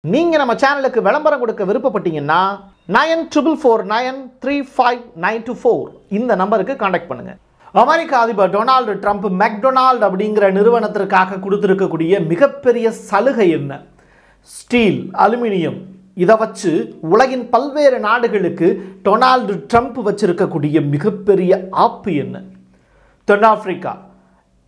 நீங்கள் நம்ம சேனலுக்கு விளம்பரம் கொடுக்க விருப்பப்பட்டீங்கன்னா 9449359224 இந்த நம்பருக்கு காண்டாக்ட் பண்ணுங்க. அமெரிக்க அதிபர் டொனால்டு ட்ரம்ப் மெக்டொனால்டு அப்படிங்கிற நிறுவனத்திற்காக கொடுத்திருக்கக்கூடிய மிகப்பெரிய சலுகை என்ன? ஸ்டீல், அலுமினியம் இதை வச்சு உலகின் பல்வேறு நாடுகளுக்கு டொனால்டு ட்ரம்ப் வச்சிருக்கக்கூடிய மிகப்பெரிய ஆப்பு என்ன? தென்னாப்பிரிக்கா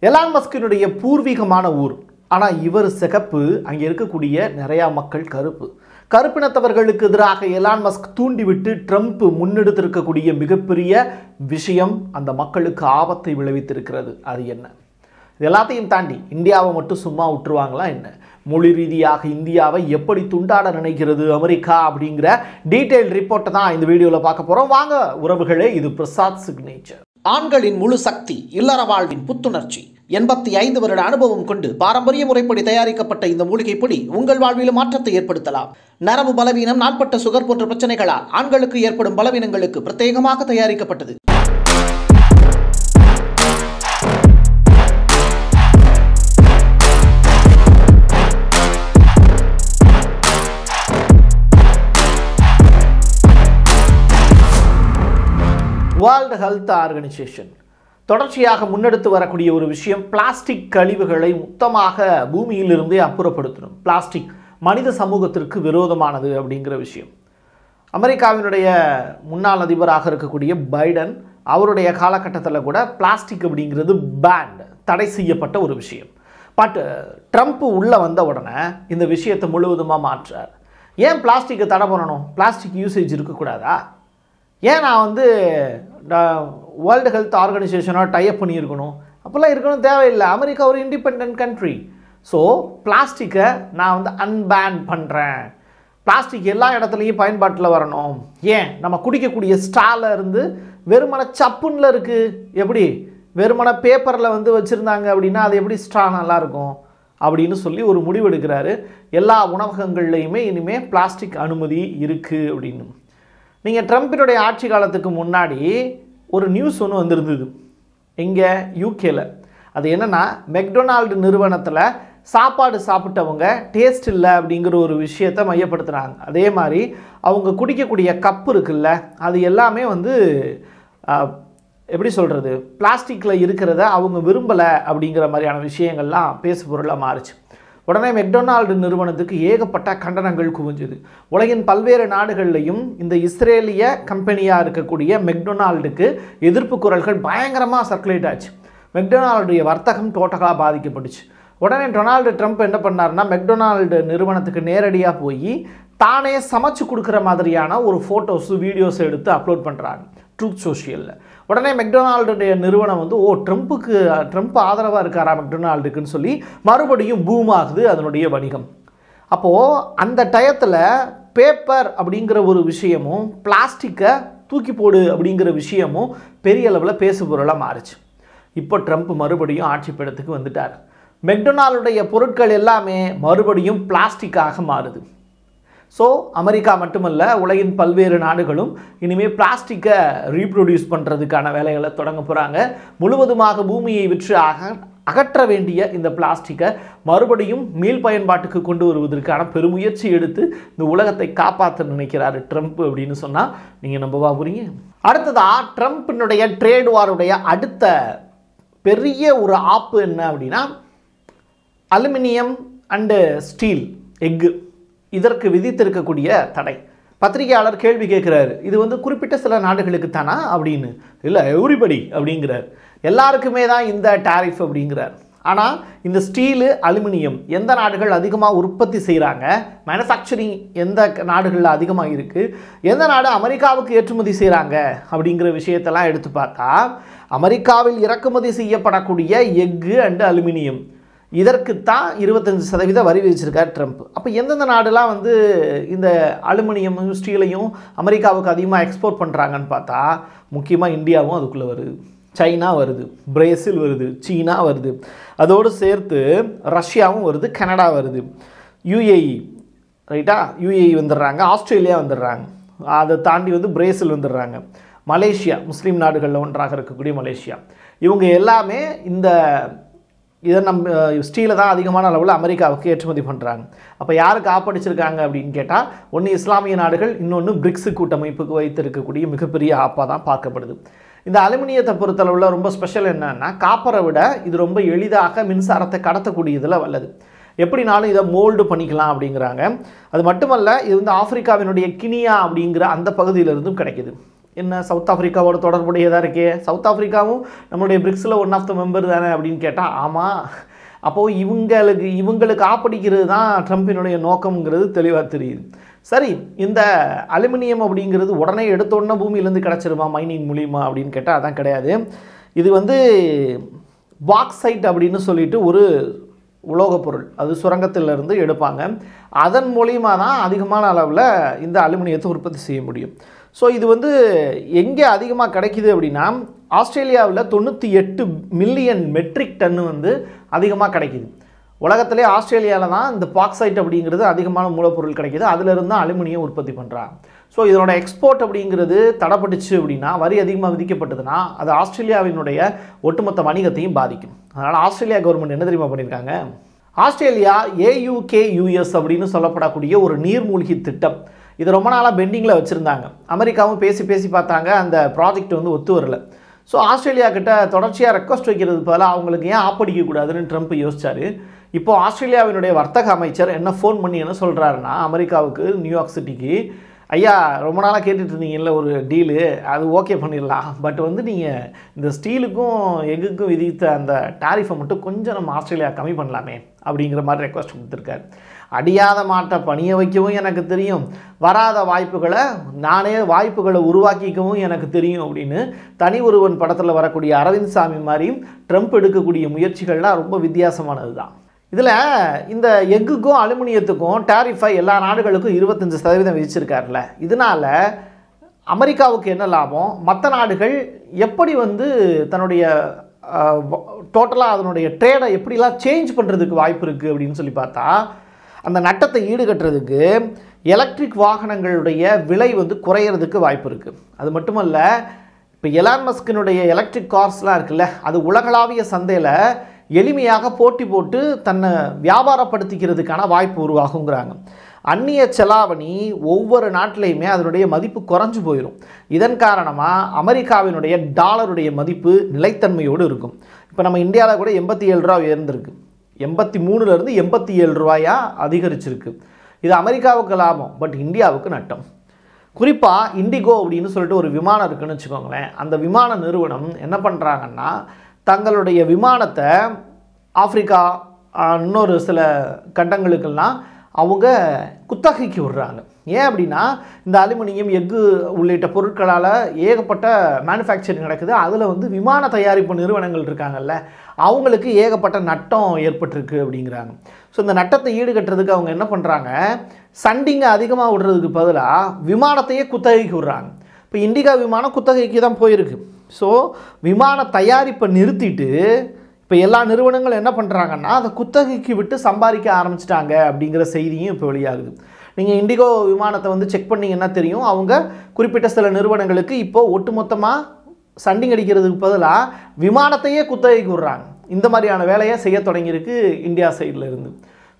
எலான் மஸ்கினுடைய பூர்வீகமான ஊர். ஆனால் இவர் சிகப்பு, அங்கே இருக்கக்கூடிய நிறையா மக்கள் கருப்பு. கருப்பினத்தவர்களுக்கு எதிராக எலான் மஸ்க் தூண்டிவிட்டு ட்ரம்ப் முன்னெடுத்திருக்கக்கூடிய மிகப்பெரிய விஷயம் அந்த மக்களுக்கு ஆபத்தை விளைவித்திருக்கிறது. அது என்ன? இது எல்லாத்தையும் தாண்டி இந்தியாவை மட்டும் சும்மா விட்டுருவாங்களா என்ன? மொழி ரீதியாக இந்தியாவை எப்படி துண்டாட நினைக்கிறது அமெரிக்கா அப்படிங்கிற டீட்டெயில் ரிப்போர்ட்டை தான் இந்த வீடியோவில் பார்க்க போகிறோம். வாங்க உறவுகளே, இது பிரசாத் சிக்னேச்சர். ஆண்களின் முழு சக்தி, இல்லற வாழ்வின் புத்துணர்ச்சி, 85 வருட அனுபவம் கொண்டு பாரம்பரிய முறைப்படி தயாரிக்கப்பட்ட இந்த மூலிகை பொடி உங்கள் வாழ்வில் மாற்றத்தை ஏற்படுத்தலாம். நரம்பு பலவீனம், நாட்பட்ட சுகர் போன்ற பிரச்சனைகளால் ஆண்களுக்கு ஏற்படும் பலவீனங்களுக்கு பிரத்யேகமாக தயாரிக்கப்பட்டது. வேர்ல்டு ஹெல்த் ஆர்கனைசேஷன் தொடர்ச்சியாக முன்னெடுத்து வரக்கூடிய ஒரு விஷயம், பிளாஸ்டிக் கழிவுகளை மொத்தமாக பூமியிலிருந்தே அப்புறப்படுத்தணும். பிளாஸ்டிக் மனித சமூகத்திற்கு விரோதமானது அப்படிங்கிற விஷயம். அமெரிக்காவினுடைய முன்னாள் அதிபராக இருக்கக்கூடிய பைடன் அவருடைய காலகட்டத்தில் கூட பிளாஸ்டிக் அப்படிங்கிறது பேண்ட், தடை செய்யப்பட்ட ஒரு விஷயம். பட் ட்ரம்ப் உள்ளே வந்த உடனே இந்த விஷயத்தை முழுவதுமாக மாற்றார். ஏன் பிளாஸ்டிக்கை தடை பண்ணணும்? பிளாஸ்டிக் யூசேஜ் இருக்கக்கூடாதா? ஏன் நான் வேர்ல்டு ஹெல்த் ஆர்கனைசேஷனோட டைப் பண்ணியிருக்கணும்? அப்போல்லாம் இருக்கணும் தேவையில்லை. அமெரிக்கா ஒரு இண்டிபெண்ட் கண்ட்ரி. ஸோ பிளாஸ்டிக்கை நான் அன்பேன் பண்ணுறேன். பிளாஸ்டிக் எல்லா இடத்துலையும் பயன்பாட்டில் வரணும். ஏன் நம்ம குடிக்கக்கூடிய ஸ்ட்ரால இருந்து வெறுமன சப்புன்ல இருக்குது. எப்படி வெறுமன பேப்பரில் வச்சுருந்தாங்க அப்படின்னா அது எப்படி ஸ்ட்ரா நல்லாயிருக்கும் அப்படின்னு சொல்லி ஒரு முடிவெடுக்கிறாரு. எல்லா உணவகங்கள்லையுமே இனிமேல் பிளாஸ்டிக் அனுமதி இருக்குது அப்படின்னு. நீங்கள் ட்ரம்பினுடைய ஆட்சி காலத்துக்கு முன்னாடி ஒரு நியூஸ் ஒன்று வந்திருந்தது இங்கே யூகேல. அது என்னென்னா, மெக்டொனால்டு நிறுவனத்தில் சாப்பாடு சாப்பிட்டவங்க டேஸ்ட் இல்லை அப்படிங்கிற ஒரு விஷயத்தை மையப்படுத்துகிறாங்க. அதே மாதிரி அவங்க குடிக்கக்கூடிய கப்பு இருக்குல்ல, அது எல்லாமே எப்படி சொல்கிறது, பிளாஸ்டிக்கில் இருக்கிறத அவங்க விரும்பலை அப்படிங்கிற மாதிரியான விஷயங்கள்லாம் பேசு பொருளாக மாறுச்சு. உடனே மெக்டொனால்டு நிறுவனத்துக்கு ஏகப்பட்ட கண்டனங்கள் குவிஞ்சுது. உலகின் பல்வேறு நாடுகள்லையும் இந்த இஸ்ரேலிய கம்பெனியாக இருக்கக்கூடிய மெக்டொனால்டுக்கு எதிர்ப்பு குரல்கள் பயங்கரமாக சர்க்குலேட் ஆச்சு. மெக்டொனால்டுடைய வர்த்தகம் டோட்டலாக பாதிக்கப்பட்டுச்சு. உடனே டொனால்டு ட்ரம்ப் என்ன பண்ணாருன்னா, மெக்டொனால்டு நிறுவனத்துக்கு நேரடியாக போய் தானே சமைச்சு கொடுக்குற மாதிரியான ஒரு ஃபோட்டோஸு வீடியோஸ் எடுத்து அப்லோட் பண்ணுறாங்க ட்ரூத் சோஷியலில். உடனே மெக்டொனால்டுடைய நிறுவனம் ட்ரம்ப் ஆதரவாக இருக்காரா மெக்டொனால்டுக்குன்னு சொல்லி மறுபடியும் பூம் ஆகுது அதனுடைய வணிகம். அப்போது அந்த டயத்தில் பேப்பர் அப்படிங்கிற ஒரு விஷயமும் பிளாஸ்டிக்கை தூக்கி போடு அப்படிங்கிற விஷயமும் பெரிய அளவில் பேசு பொருளாக மாறுச்சு. இப்போ ட்ரம்ப் மறுபடியும் ஆட்சி பீடத்துக்கு வந்துட்டார். மெக்டொனால்டுடைய பொருட்கள் எல்லாமே மறுபடியும் பிளாஸ்டிக்காக மாறுது. ஸோ அமெரிக்கா மட்டுமல்ல, உலகின் பல்வேறு நாடுகளும் இனிமேல் பிளாஸ்டிக்கை ரீப்ரொடியூஸ் பண்ணுறதுக்கான வேலைகளை தொடங்க போகிறாங்க. முழுவதுமாக பூமியை விற்று அகற்ற வேண்டிய இந்த பிளாஸ்டிக்கை மறுபடியும் மீள் பயன்பாட்டுக்கு கொண்டு வருவதற்கான பெருமுயற்சி எடுத்து இந்த உலகத்தை காப்பாற்ற நினைக்கிறாரு ட்ரம்ப் அப்படின்னு சொன்னால் நீங்கள் நம்பவா போறீங்க? அடுத்ததாக ட்ரம்ப்பினுடைய ட்ரேட் வாருடைய அடுத்த பெரிய ஒரு ஆப்பு என்ன அப்படின்னா, அலுமினியம் அண்டு ஸ்டீல், எஃகு, இதற்கு விதித்திருக்கக்கூடிய தடை. பத்திரிகையாளர் கேள்வி கேட்குறாரு, இது குறிப்பிட்ட சில நாடுகளுக்கு தானா அப்படின்னு. இல்லை, எவ்ரிபடி அப்படிங்கிறார். எல்லாருக்குமே தான் இந்த டாரிஃப் அப்படிங்கிறார். ஆனால் இந்த ஸ்டீலு, அலுமினியம் எந்த நாடுகள் அதிகமாக உற்பத்தி செய்கிறாங்க, மேனுஃபேக்சரிங் எந்த நாடுகளில் அதிகமாக இருக்குது, எந்த நாடு அமெரிக்காவுக்கு ஏற்றுமதி செய்கிறாங்க அப்படிங்கிற விஷயத்தெல்லாம் எடுத்து பார்த்தா, அமெரிக்காவில் இறக்குமதி செய்யப்படக்கூடிய எஃகு அண்டு அலுமினியம் இதற்குத்தான் 25% வரி விதிச்சிருக்கார் ட்ரம்ப். அப்போ எந்தெந்த நாடுலாம் இந்த அலுமினியமும் ஸ்டீலையும் அமெரிக்காவுக்கு அதிகமாக எக்ஸ்போர்ட் பண்ணுறாங்கன்னு பார்த்தா, முக்கியமாக இந்தியாவும் அதுக்குள்ளே வருது, சைனா வருது, பிரேசில் வருது, சீனா வருது, அதோடு சேர்த்து ரஷ்யாவும் வருது, கனடா வருது, யுஏஇ ரைட்டா, யுஏஇ வந்துடுறாங்க, ஆஸ்திரேலியா வந்துடுறாங்க, அதை தாண்டி பிரேசில் வந்துடுறாங்க, மலேசியா, முஸ்லீம் நாடுகளில் ஒன்றாக இருக்கக்கூடிய மலேசியா, இவங்க எல்லாமே இந்த இதை நம்ம ஸ்டீலை தான் அதிகமான அளவில் அமெரிக்காவுக்கு ஏற்றுமதி பண்ணுறாங்க. அப்போ யாருக்கு ஆப்படிச்சிருக்காங்க அப்படின்னு கேட்டால், ஒன்று இஸ்லாமிய நாடுகள், இன்னொன்று பிரிக்ஸ் கூட்டமைப்புக்கு வைத்திருக்கக்கூடிய மிகப்பெரிய ஆப்பாக தான் பார்க்கப்படுது. இந்த அலுமினியத்தை பொறுத்தளவில் ரொம்ப ஸ்பெஷல் என்னன்னா, காப்பரை விட இது ரொம்ப எளிதாக மின்சாரத்தை கடத்தக்கூடியதில் வல்லது. எப்படினாலும் இதை மோல்டு பண்ணிக்கலாம் அப்படிங்கிறாங்க. அது மட்டுமல்ல, இது வந்து ஆப்பிரிக்காவினுடைய கினியா அப்படிங்கிற அந்த பகுதியிலிருந்தும் கிடைக்கிது. என்ன சவுத் ஆஃப்ரிக்காவோட தொடர்புடையதாக இருக்கே, சவுத் ஆஃப்ரிக்காவும் நம்மளுடைய பிரிக்ஸில் ஒன் ஆஃப் த மெம்பர் தானே அப்படின்னு கேட்டால் ஆமாம். அப்போது இவங்களுக்கு ஆப்படிக்கிறது தான் ட்ரம்பினுடைய நோக்கம்ங்கிறது தெளிவாக தெரியுது. சரி, இந்த அலுமினியம் அப்படிங்கிறது உடனே எடுத்தோடனே பூமியிலேருந்து கிடச்சிருமா மைனிங் மூலியமா அப்படின்னு கேட்டால் அதான் கிடையாது. இது வந்து பாக்சைட் அப்படின்னு சொல்லிட்டு ஒரு உலோகப் பொருள், அது சுரங்கத்திலிருந்து எடுப்பாங்க. அதன் மூலியமாக தான் அதிகமான அளவில் இந்த அலுமினியத்தை உற்பத்தி செய்ய முடியும். ஸோ இது வந்து எங்கே அதிகமாக கிடைக்கிது அப்படின்னா, ஆஸ்திரேலியாவில் 98 மில்லியன் மெட்ரிக் டன்னு வந்து அதிகமாக கிடைக்கிது. உலகத்திலே ஆஸ்திரேலியாவில் தான் இந்த பாக்சைட் அப்படிங்கிறது அதிகமான மூலப்பொருள் கிடைக்கிது. அதிலிருந்து தான் அலுமினியம் உற்பத்தி பண்ணுறாங்க. ஸோ இதனோட எக்ஸ்போர்ட் அப்படிங்கிறது தடைப்பட்டுச்சு அப்படின்னா, வரி அதிகமாக விதிக்கப்பட்டதுன்னா, அது ஆஸ்திரேலியாவினுடைய ஒட்டுமொத்த வணிகத்தையும் பாதிக்கும். அதனால் ஆஸ்திரேலியா கவர்மெண்ட் என்ன தெரியுமா பண்ணியிருக்காங்க, ஆஸ்திரேலியா AUKUS அப்படின்னு சொல்லப்படக்கூடிய ஒரு நீர்மூழ்கி திட்டம், இது ரொம்ப நாளாக பெண்டிங்கில் வச்சுருந்தாங்க. அமெரிக்காவும் பேசி பார்த்தாங்க, அந்த ப்ராஜெக்ட் வந்து ஒத்து வரல. ஸோ ஆஸ்திரேலியா கிட்ட தொடர்ச்சியாக ரெக்வஸ்ட் வைக்கிறது பதிலாக அவங்களுக்கு ஏன் ஆப்படிக்கக்கூடாதுன்னு ட்ரம்ப் யோசிச்சார். இப்போது ஆஸ்திரேலியாவினுடைய வர்த்தக அமைச்சர் என்ன ஃபோன் பண்ணி என்ன சொல்கிறாருன்னா, அமெரிக்காவுக்கு நியூயார்க் சிட்டிக்கு, ஐயா ரொம்ப நாளாக கேட்டுட்டு இருந்தீங்கல்ல ஒரு டீலு, அது ஓகே பண்ணிடலாம், பட் வந்து நீங்கள் இந்த ஸ்டீலுக்கும் எக்குக்கும் விதித்த அந்த டாரிஃபை மட்டும் கொஞ்சம் நம்ம ஆஸ்திரேலியா கம்மி பண்ணலாமே அப்படிங்கிற மாதிரி ரெக்வஸ்ட் கொடுத்துருக்காரு. அடியாத மாட்டை பணிய வைக்கவும் எனக்கு தெரியும், வராத வாய்ப்புகளை உருவாக்கிக்கவும் எனக்கு தெரியும் அப்படின்னு தனி ஒருவன் படத்தில் வரக்கூடிய அரவிந்த் சாமி மாதிரியும் ட்ரம்ப் எடுக்கக்கூடிய முயற்சிகள்லாம் ரொம்ப வித்தியாசமானது தான். இதில் இந்த எக்குக்கும் அலுமினியத்துக்கும் டாரிஃபை எல்லா நாடுகளுக்கும் 25% விதிச்சிருக்காருல, இதனால் அமெரிக்காவுக்கு என்ன லாபம், மற்ற நாடுகள் எப்படி வந்து தன்னுடைய டோட்டலாக அதனுடைய ட்ரேடை எப்படிலாம் சேஞ்ச் பண்ணுறதுக்கு வாய்ப்பு இருக்குது அப்படின்னு சொல்லி பார்த்தா, அந்த நட்டத்தை ஈடுகட்டுறதுக்கு எலக்ட்ரிக் வாகனங்களுடைய விலை வந்து குறையிறதுக்கு வாய்ப்பு இருக்குது. அது மட்டுமல்ல, இப்போ எலான் மஸ்கினுடைய எலக்ட்ரிக் கார்ஸ்லாம் இருக்குல்ல, அது உலகளாவிய சந்தையில் எளிமையாக போட்டி போட்டு தன்னை வியாபாரப்படுத்திக்கிறதுக்கான வாய்ப்பு உருவாகுங்கிறாங்க. அந்நிய செலாவணி ஒவ்வொரு நாட்டிலையுமே அதனுடைய மதிப்பு குறைஞ்சு போயிடும். இதன் காரணமாக அமெரிக்காவினுடைய டாலருடைய மதிப்பு நிலைத்தன்மையோடு இருக்கும். இப்போ நம்ம இந்தியாவில் கூட 87 ரூபா உயர்ந்திருக்கு, 83லேருந்து 87 ரூபாயாக அதிகரிச்சிருக்கு. இது அமெரிக்காவுக்கு லாபம், பட் இந்தியாவுக்கு நட்டம். குறிப்பாக இண்டிகோ அப்படின்னு சொல்லிட்டு ஒரு விமானம் இருக்குன்னு வச்சுக்கோங்களேன். அந்த விமான நிறுவனம் என்ன பண்ணுறாங்கன்னா, தங்களுடைய விமானத்தை ஆப்பிரிக்கா இன்னொரு சில கண்டங்களுக்கெல்லாம் அவங்க குத்தகைக்கு விடுறாங்க. ஏன் அப்படின்னா, இந்த அலுமினியம் எஃகு உள்ளிட்ட பொருட்களால் ஏகப்பட்ட மேனுஃபேக்சரிங் நடக்குது. அதில் வந்து விமான தயாரிப்பு நிறுவனங்கள் இருக்காங்கல்ல, அவங்களுக்கு ஏகப்பட்ட நட்டம் ஏற்பட்டிருக்கு அப்படிங்கிறாங்க. ஸோ இந்த நட்டத்தை ஈடுகட்டுறதுக்கு அவங்க என்ன பண்ணுறாங்க, சண்டிங்கை அதிகமாக விடுறதுக்கு பதிலாக விமானத்தையே குத்தகைக்கு விடுறாங்க. இப்போ இண்டிகா விமானம் குத்தகைக்கு தான் போயிருக்கு. ஸோ விமான தயாரிப்பை நிறுத்திட்டு இப்போ எல்லா நிறுவனங்களும் என்ன பண்ணுறாங்கன்னா, அதை குத்தகைக்கு விட்டு சம்பாதிக்க ஆரம்பிச்சிட்டாங்க அப்படிங்கிற செய்தியும் இப்போ வெளியாகுது. நீங்கள் இண்டிகோ விமானத்தை வந்து செக் பண்ணிங்கன்னா தெரியும், அவங்க குறிப்பிட்ட சில நிறுவனங்களுக்கு இப்போது ஒட்டுமொத்தமாக சண்டிங் அடிக்கிறதுக்கு பதிலாக விமானத்தையே குத்தகைக்கு விடுறாங்க. இந்த மாதிரியான வேலையை செய்ய தொடங்கியிருக்கு இந்தியா சைடில் இருந்து.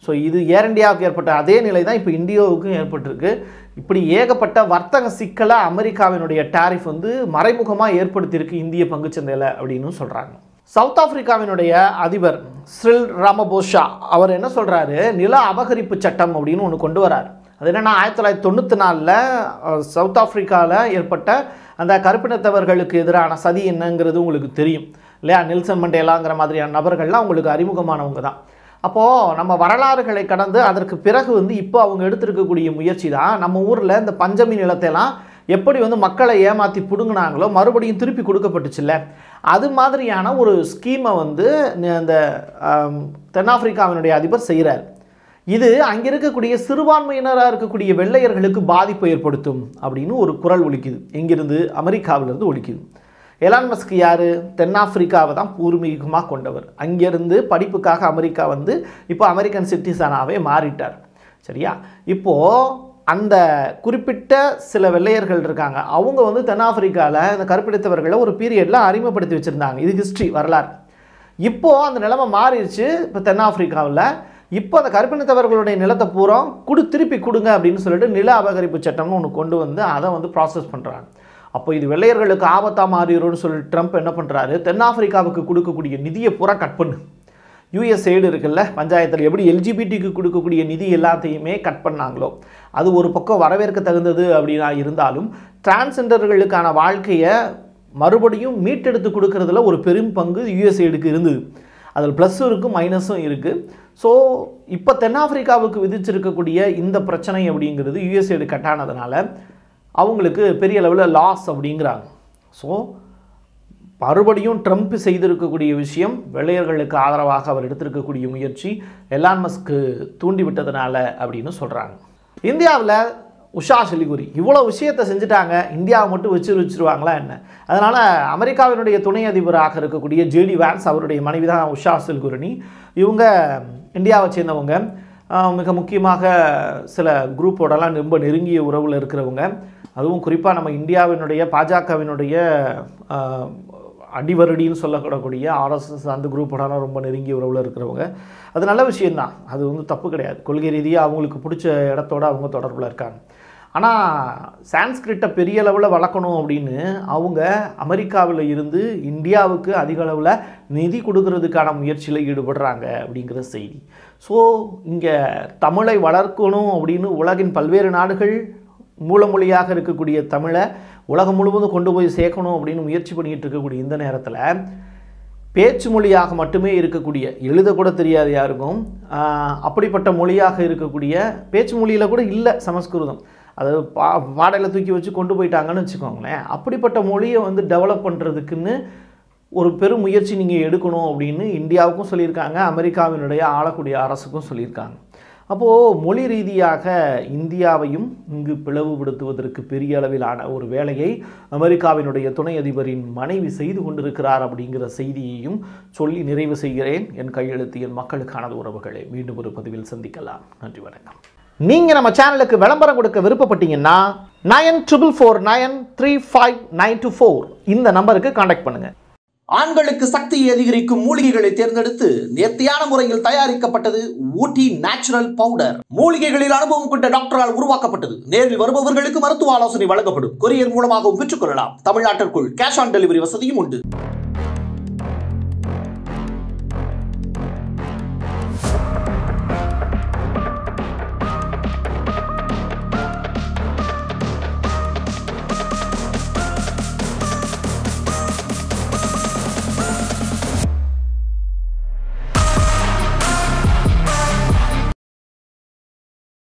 ஸோ இது ஏர் இந்தியாவுக்கு ஏற்பட்ட அதே நிலை தான் இப்போ இந்தியாவுக்கும் ஏற்பட்டிருக்கு. இப்படி ஏகப்பட்ட வர்த்தக சிக்கலை அமெரிக்காவினுடைய டாரிஃப் வந்து மறைமுகமாக ஏற்படுத்தியிருக்கு இந்திய பங்குச்சந்தையில் அப்படின்னு சொல்கிறாங்க. சவுத் ஆப்பிரிக்காவினுடைய அதிபர் சிரில் ராமபோசா அவர் என்ன சொல்கிறாரு, நில அபகரிப்பு சட்டம் அப்படின்னு ஒன்று கொண்டு வரார். அது என்னென்னா, 1994 சவுத் ஆப்பிரிக்காவில் ஏற்பட்ட அந்த கருப்பினத்தவர்களுக்கு எதிரான சதி என்னங்கிறது உங்களுக்கு தெரியும் இல்லையா. நெல்சன் மண்டேலாங்கிற மாதிரியான நபர்கள்லாம் உங்களுக்கு அறிமுகமானவங்க தான். அப்போது நம்ம வரலாறுகளை கடந்து அதற்கு பிறகு வந்து இப்போ அவங்க எடுத்திருக்கக்கூடிய முயற்சி தான், நம்ம ஊரில் இந்த பஞ்சமி நிலத்தைலாம் எப்படி வந்து மக்களை ஏமாற்றி பிடுங்கினாங்களோ மறுபடியும் திருப்பி கொடுக்கப்பட்டுச்சுல்ல, அது மாதிரியான ஒரு ஸ்கீமை வந்து இந்த தென்னாப்பிரிக்காவினுடைய அதிபர் செய்கிறார். இது அங்கே இருக்கக்கூடிய சிறுபான்மையினராக இருக்கக்கூடிய வெள்ளையர்களுக்கு பாதிப்பு ஏற்படுத்தும் அப்படின்னு ஒரு குரல் ஒலிக்குது. எங்கிருந்து? அமெரிக்காவிலிருந்து ஒலிக்குது. எலான் மஸ்க் யார்? தென்னாப்பிரிக்காவை தான் பூர்வீகமாக கொண்டவர். அங்கேருந்து படிப்புக்காக அமெரிக்கா வந்து இப்போ அமெரிக்கன் சிட்டிசனாகவே மாறிட்டார். சரியா? இப்போது அந்த குறிப்பிட்ட சில வெள்ளையர்கள் இருக்காங்க, அவங்க வந்து தென்னாப்பிரிக்காவில் இந்த கருப்பிடித்தவர்களை ஒரு பீரியடில் அறிமுகப்படுத்தி வச்சுருந்தாங்க. இது ஹிஸ்ட்ரி, வரலாறு. இப்போது அந்த நிலைமை மாறிடுச்சு. இப்போ தென்னாப்பிரிக்காவில் இப்போ அந்த கருப்பினத்தவர்களுடைய நிலத்தை பூரா திருப்பி கொடுங்க அப்படின்னு சொல்லிட்டு நில அபகரிப்பு சட்டம்னு ஒன்று கொண்டு வந்து அதை வந்து ப்ராசஸ் பண்ணுறாங்க. அப்போ இது வெள்ளையர்களுக்கு ஆபத்தாக மாறிடும்னு சொல்லிட்டு ட்ரம்ப் என்ன பண்ணுறாரு, தென்னாப்பிரிக்காவுக்கு கொடுக்கக்கூடிய நிதியை பூரா கட் பண்ணு. யுஎஸ்ஏடு இருக்குல்ல, பஞ்சாயத்தில் எப்படி எல்ஜிபிடிக்கு கொடுக்கக்கூடிய நிதி எல்லாத்தையுமே கட் பண்ணாங்களோ அது ஒரு பக்கம் வரவேற்க தகுந்தது அப்படின்னா இருந்தாலும் டிரான்ஸ்ஜெண்டர்களுக்கான வாழ்க்கையை மறுபடியும் மீட்டெடுத்து கொடுக்கறதுல ஒரு பெரும் பங்கு யுஎஸ்ஏடுக்கு இருந்தது. அதில் ப்ளஸ்ஸும் இருக்குது மைனஸும் இருக்குது. ஸோ இப்போ தென்னாப்பிரிக்காவுக்கு விதிச்சிருக்கக்கூடிய இந்த பிரச்சனை அப்படிங்கிறது யுஎஸ்ஏடு கட்டானதுனால அவங்களுக்கு பெரிய அளவில் லாஸ் அப்படிங்கிறாங்க. ஸோ மறுபடியும் ட்ரம்ப் செய்திருக்கக்கூடிய விஷயம், வெள்ளையர்களுக்கு ஆதரவாக அவர் எடுத்திருக்கக்கூடிய முயற்சி எலான் மஸ்க்கு தூண்டிவிட்டதுனால அப்படின்னு சொல்கிறாங்க. இந்தியாவில் உஷா சிலிகுரி இவ்வளோ விஷயத்தை செஞ்சுட்டாங்க, இந்தியாவை மட்டும் வச்சிருவாங்களா என்ன? அதனால் அமெரிக்காவினுடைய துணை அதிபராக இருக்கக்கூடிய ஜேடி வான்ஸ் அவருடைய மனைவி தான் உஷா சிலிகுரி. இவங்க இந்தியாவை சேர்ந்தவங்க, மிக முக்கியமாக சில குரூப்போடலாம் ரொம்ப நெருங்கிய உறவில் இருக்கிறவங்க. அதுவும் குறிப்பாக நம்ம இந்தியாவினுடைய பாஜகவினுடைய அடிவரடின்னு சொல்லக்கூடக்கூடிய ஆர்எஸ்எஸ் அந்த குரூப்போடலாம் ரொம்ப நெருங்கிய உறவில் இருக்கிறவங்க. அது நல்ல விஷயந்தான், அது வந்து தப்பு கிடையாது. கொள்கை ரீதியாக அவங்களுக்கு பிடிச்ச இடத்தோடு அவங்க தொடர்பில் இருக்காங்க. ஆனால் சான்ஸ்கிரிட்டை பெரிய அளவில் வளர்க்கணும் அப்படின்னு அவங்க அமெரிக்காவில் இருந்து இந்தியாவுக்கு அதிக அளவில் நிதி கொடுக்கறதுக்கான முயற்சியில் ஈடுபடுறாங்க அப்படிங்கிற செய்தி. ஸோ இங்கே தமிழை வளர்க்கணும் அப்படின்னு உலகின் பல்வேறு நாடுகள் மூலமொழியாக இருக்கக்கூடிய தமிழை உலகம் முழுவதும் கொண்டு போய் சேர்க்கணும் அப்படின்னு முயற்சி பண்ணிகிட்டு இருக்கக்கூடிய இந்த நேரத்தில் பேச்சு மொழியாக மட்டுமே இருக்கக்கூடிய, எழுதக்கூட தெரியாது யாருக்கும், அப்படிப்பட்ட மொழியாக இருக்கக்கூடிய, பேச்சு மொழியில் கூட இல்லை சமஸ்கிருதம், அதாவது பாடையில் தூக்கி வச்சு கொண்டு போயிட்டாங்கன்னு வச்சுக்கோங்களேன். அப்படிப்பட்ட மொழியை வந்து டெவலப் பண்ணுறதுக்குன்னு ஒரு பெரும் முயற்சி நீங்கள் எடுக்கணும் அப்படின்னு இந்தியாவுக்கும் சொல்லியிருக்காங்க, அமெரிக்காவினுடைய ஆளக்கூடிய அரசுக்கும் சொல்லியிருக்காங்க. அப்போது மொழி ரீதியாக இந்தியாவையும் இங்கு பிளவுபடுத்துவதற்கு பெரிய அளவிலான ஒரு வேலையை அமெரிக்காவினுடைய துணை அதிபரின் மனைவி செய்து கொண்டிருக்கிறார் அப்படிங்கிற செய்தியையும் சொல்லி நிறைவு செய்கிறேன். என் கையெழுத்து என் மக்களுக்கானது உறவுகளே. மீண்டும் ஒரு பதிவில் சந்திக்கலாம். நன்றி, வணக்கம். நீங்கள் நம்ம சேனலுக்கு விளம்பரம் கொடுக்க விருப்பப்பட்டீங்கன்னா 9449359224 இந்த நம்பருக்கு கான்டாக்ட் பண்ணுங்கள். ஆண்களுக்கு சக்தியை அதிகரிக்கும் மூலிகைகளை தேர்ந்தெடுத்து நேர்த்தியான முறையில் தயாரிக்கப்பட்டது ஊட்டி நேச்சுரல் பவுடர். மூலிகைகளில் அனுபவம் கொண்ட டாக்டரால் உருவாக்கப்பட்டது. நேரில் வருபவர்களுக்கு மருத்துவ ஆலோசனை வழங்கப்படும். கொரியர் மூலமாகவும் பெற்றுக்கொள்ளலாம். தமிழ்நாட்டிற்குள் கேஷ் ஆன் டெலிவரி வசதியும் உண்டு.